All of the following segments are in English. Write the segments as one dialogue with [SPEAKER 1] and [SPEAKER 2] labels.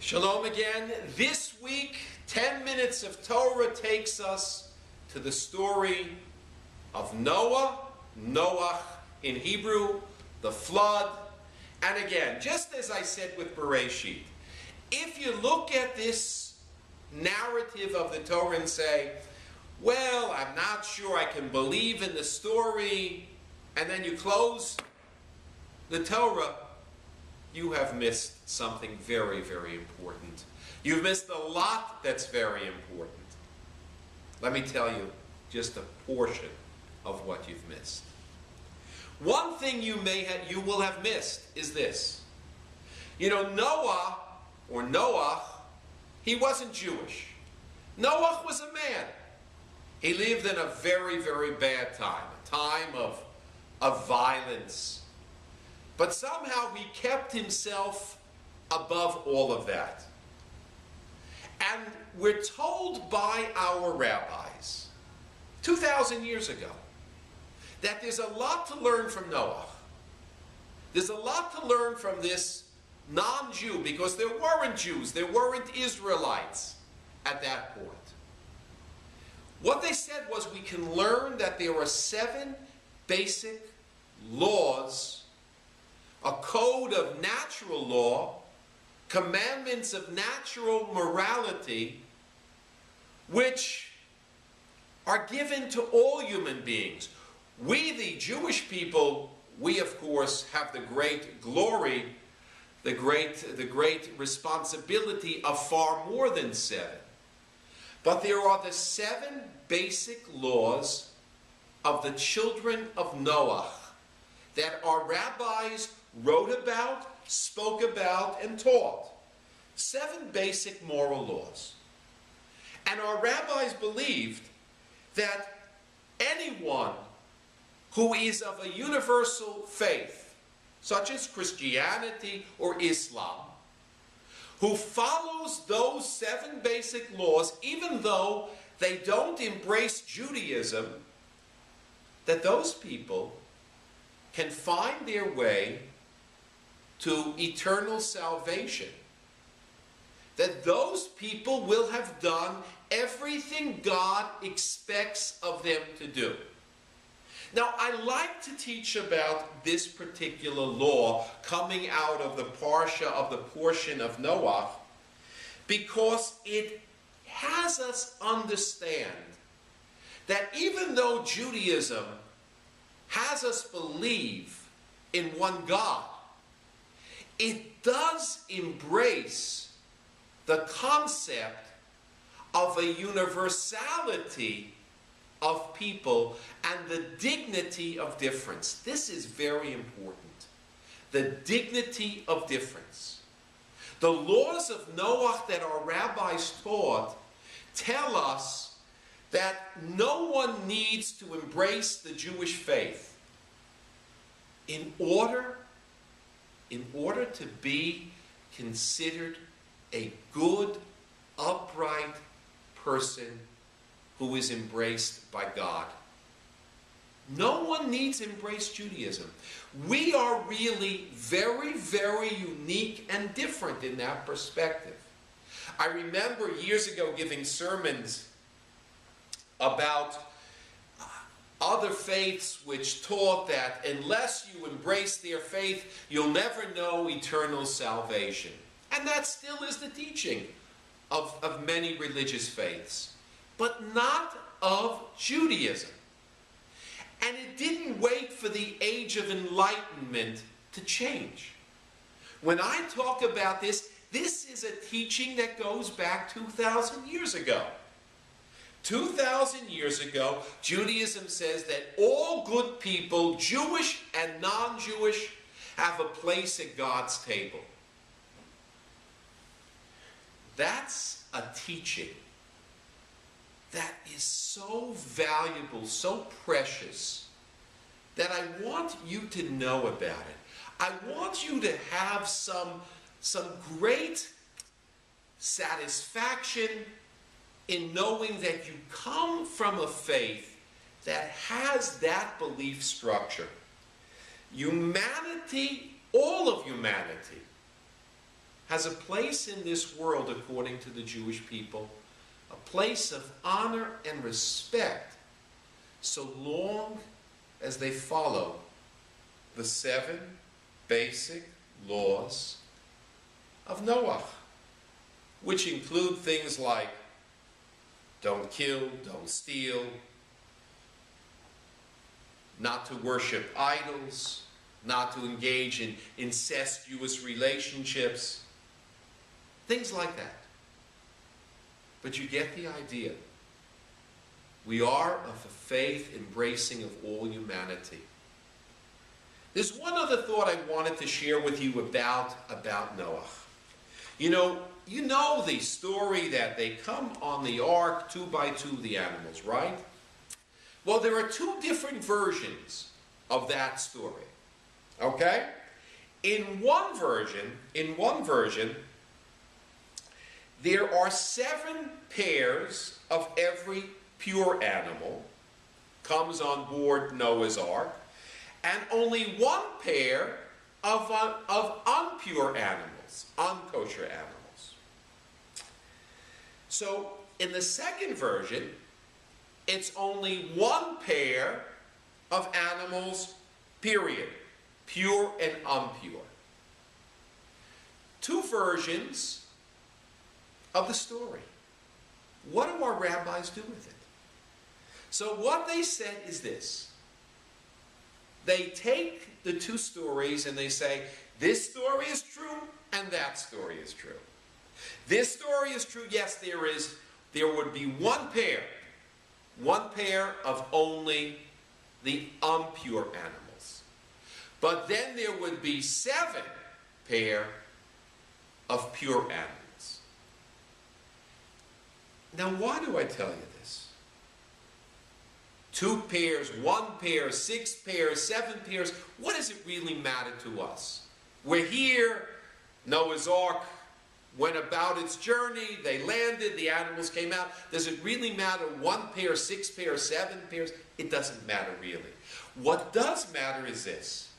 [SPEAKER 1] Shalom again. This week, 10 minutes of Torah takes us to the story of Noah, Noach in Hebrew, the flood. And again, just as I said with Bereshit, if you look at this narrative of the Torah and say, well, I'm not sure I can believe in the story, and then you close the Torah, you have missed something very, very important. You've missed a lot that's very important. Let me tell you just a portion of what you've missed. One thing you will have missed is this. You know, Noah, or Noach, he wasn't Jewish. Noach was a man. He lived in a very, very bad time, a time of violence. But somehow he kept himself above all of that. And we're told by our rabbis, 2,000 years ago, that there's a lot to learn from Noah. There's a lot to learn from this non-Jew, because there weren't Jews, there weren't Israelites at that point. What they said was, we can learn that there are 7 basic laws, a code of natural law, commandments of natural morality, which are given to all human beings. We, the Jewish people, we of course have the great glory, the great responsibility of far more than 7. But there are the 7 basic laws of the children of Noah that our rabbis wrote about, spoke about, and taught. 7 basic moral laws. And our rabbis believed that anyone who is of a universal faith, such as Christianity or Islam, who follows those 7 basic laws, even though they don't embrace Judaism, that those people can find their way to eternal salvation. That those people will have done everything God expects of them to do. Now, I like to teach about this particular law coming out of the parsha of the portion of Noah, because it has us understand that even though Judaism has us believe in one God, it does embrace the concept of a universality of people and the dignity of difference. This is very important. The dignity of difference. The laws of Noah that our rabbis taught tell us that no one needs to embrace the Jewish faith in order to be considered a good, upright person who is embraced by God. No one needs to embrace Judaism. We are really very, very unique and different in that perspective. I remember years ago giving sermons about other faiths which taught that unless you embrace their faith, you'll never know eternal salvation. And that still is the teaching of many religious faiths, but not of Judaism. And it didn't wait for the age of enlightenment to change. When I talk about this, this is a teaching that goes back 2,000 years ago. 2,000 years ago, Judaism says that all good people, Jewish and non-Jewish, have a place at God's table. That's a teaching that is so valuable, so precious, that I want you to know about it. I want you to have some great satisfaction in knowing that you come from a faith that has that belief structure. Humanity, all of humanity, has a place in this world, according to the Jewish people, a place of honor and respect, so long as they follow the 7 basic laws of Noah, which include things like don't kill, don't steal, not to worship idols, not to engage in incestuous relationships, things like that. But you get the idea. We are of a faith embracing of all humanity. There's one other thought I wanted to share with you about Noah. You know the story that they come on the ark, 2 by 2, the animals, right? Well, there are 2 different versions of that story. Okay? In one version, there are 7 pairs of every pure animal comes on board Noah's ark, and only 1 pair of unpure animals, unkosher animals. So, in the second version, it's only 1 pair of animals, period. Pure and impure. 2 versions of the story. What do our rabbis do with it? So what they said is this. They take the 2 stories and they say, this story is true and that story is true. This story is true, yes, there would be 1 pair of only the impure animals. But then there would be 7 pair of pure animals. Now, why do I tell you this? 2 pairs, 1 pair, 6 pairs, 7 pairs, what does it really matter to us? We're here, Noah's Ark went about its journey, they landed, the animals came out. Does it really matter 1 pair, 6 pairs, 7 pairs? It doesn't matter really. What does matter is this,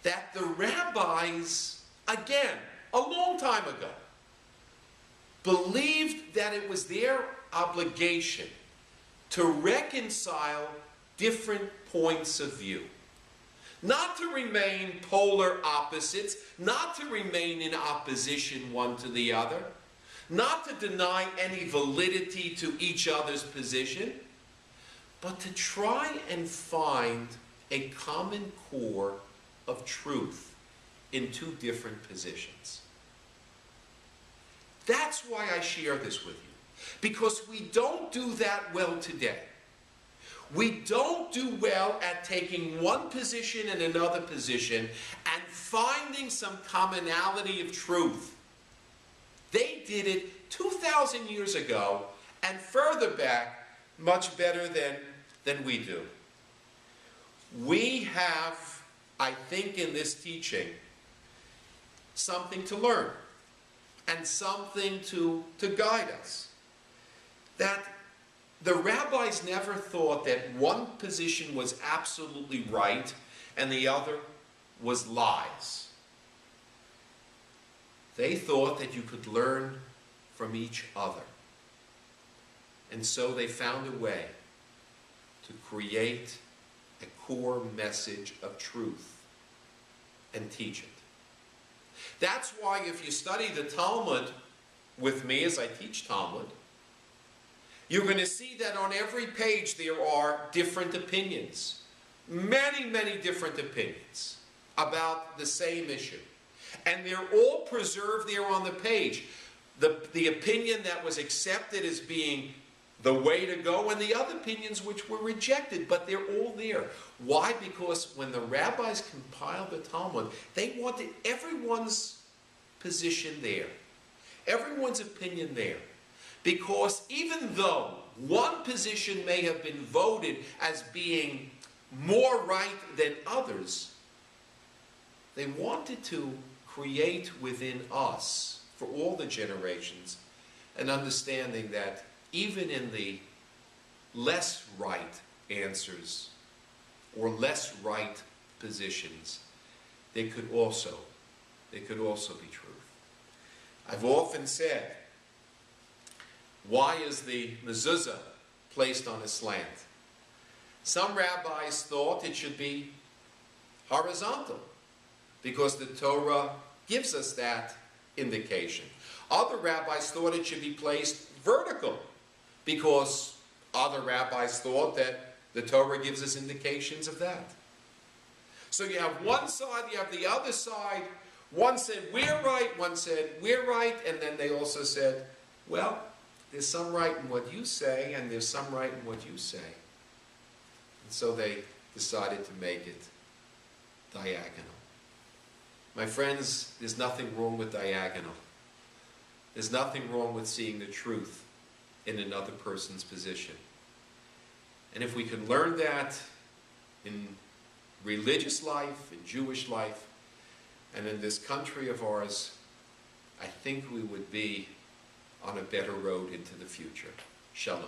[SPEAKER 1] that the rabbis, again, a long time ago, believed that it was their obligation to reconcile different points of view. Not to remain polar opposites, not to remain in opposition one to the other, not to deny any validity to each other's position, but to try and find a common core of truth in 2 different positions. That's why I share this with you, because we don't do that well today. We don't do well at taking one position and another position and finding some commonality of truth. They did it 2,000 years ago and further back much better than we do. We have, I think, in this teaching, something to learn and something to guide us. That the rabbis never thought that one position was absolutely right and the other was lies. They thought that you could learn from each other. And so they found a way to create a core message of truth and teach it. That's why if you study the Talmud with me as I teach Talmud, you're going to see that on every page there are different opinions. Many, many different opinions about the same issue. And they're all preserved there on the page. The opinion that was accepted as being the way to go, and the other opinions which were rejected, but they're all there. Why? Because when the rabbis compiled the Talmud, they wanted everyone's position there, everyone's opinion there. Because even though one position may have been voted as being more right than others, they wanted to create within us, for all the generations, an understanding that even in the less right answers or less right positions, there could also be truth. I've often said, why is the mezuzah placed on a slant? Some rabbis thought it should be horizontal, because the Torah gives us that indication. Other rabbis thought it should be placed vertical, because other rabbis thought that the Torah gives us indications of that. So you have one side, you have the other side. One said, we're right, one said, we're right, and then they also said, well, there's some right in what you say, and there's some right in what you say. And so they decided to make it diagonal. My friends, there's nothing wrong with diagonal. There's nothing wrong with seeing the truth in another person's position. And if we could learn that in religious life, in Jewish life, and in this country of ours, I think we would be on a better road into the future. Shalom.